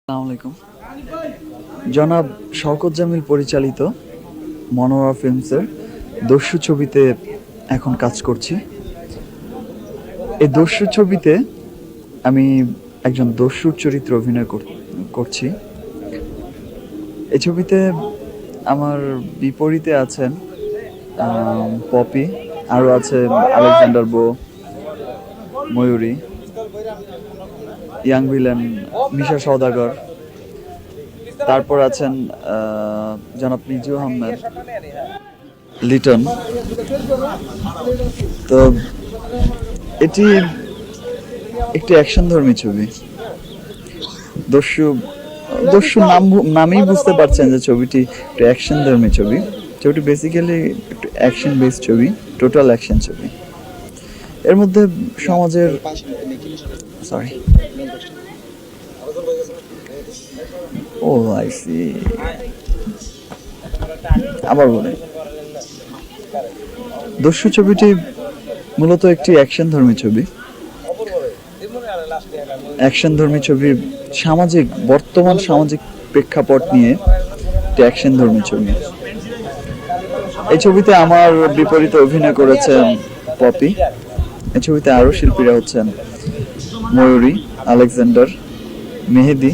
আসসালামু আলাইকুম। জনাব শওকত জামিল পরিচালিত মনোরা ফিল্মসের দস্যু ছবিতে এখন কাজ করছি। এই দস্যু ছবিতে আমি একজন দস্যুর চরিত্রে অভিনয় করছি। এই ছবিতে আমার বিপরীতে আছেন পপি, আরও আছে আলেকজান্ডার বো, ময়ূরী, ইয়াং ভিলেন মিশা সওদাগর, তারপর আছেন জনাব নিজু আহমেদ, লিটন। তো এটি একটি অ্যাকশনধর্মী ছবি। দস্যু দস্যু নামেই বুঝতে পারছেন যে ছবিটি একটি অ্যাকশনধর্মী ছবি। ছবিটি বেসিক্যালি একটু অ্যাকশন বেসড ছবি, টোটাল অ্যাকশন ছবি। এর মধ্যে সমাজের সরি ও আই সি আবার বলে, দস্যু ছবিটি মূলত একটি অ্যাকশনধর্মী ছবি। অ্যাকশনধর্মী ছবি বর্তমান সামাজিক প্রেক্ষাপট নিয়ে একটি অ্যাকশনধর্মী ছবি। এই ছবিতে আমার বিপরীতে অভিনয় করেছেন পপি। এই ছবিতে আরও শিল্পীরা হচ্ছেন ময়ূরী, আলেকজান্ডার, মেহেদি,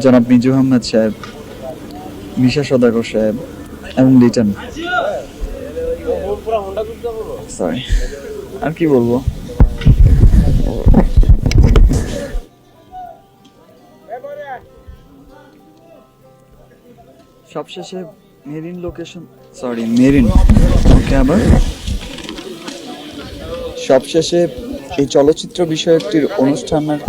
জনাব মিজু আহমেদ সাহেব, মিশা সওদাগর সাহেব এবং লিটন। সরি, আর কি বলবো। সবশেষে সবশেষে এই চলচ্চিত্র বিষয়কটির অনুষ্ঠানের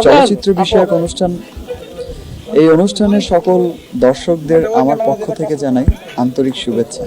চলচ্চিত্র বিষয়ক অনুষ্ঠান, এই অনুষ্ঠানের সকল দর্শকদের আমার পক্ষ থেকে জানাই আন্তরিক শুভেচ্ছা।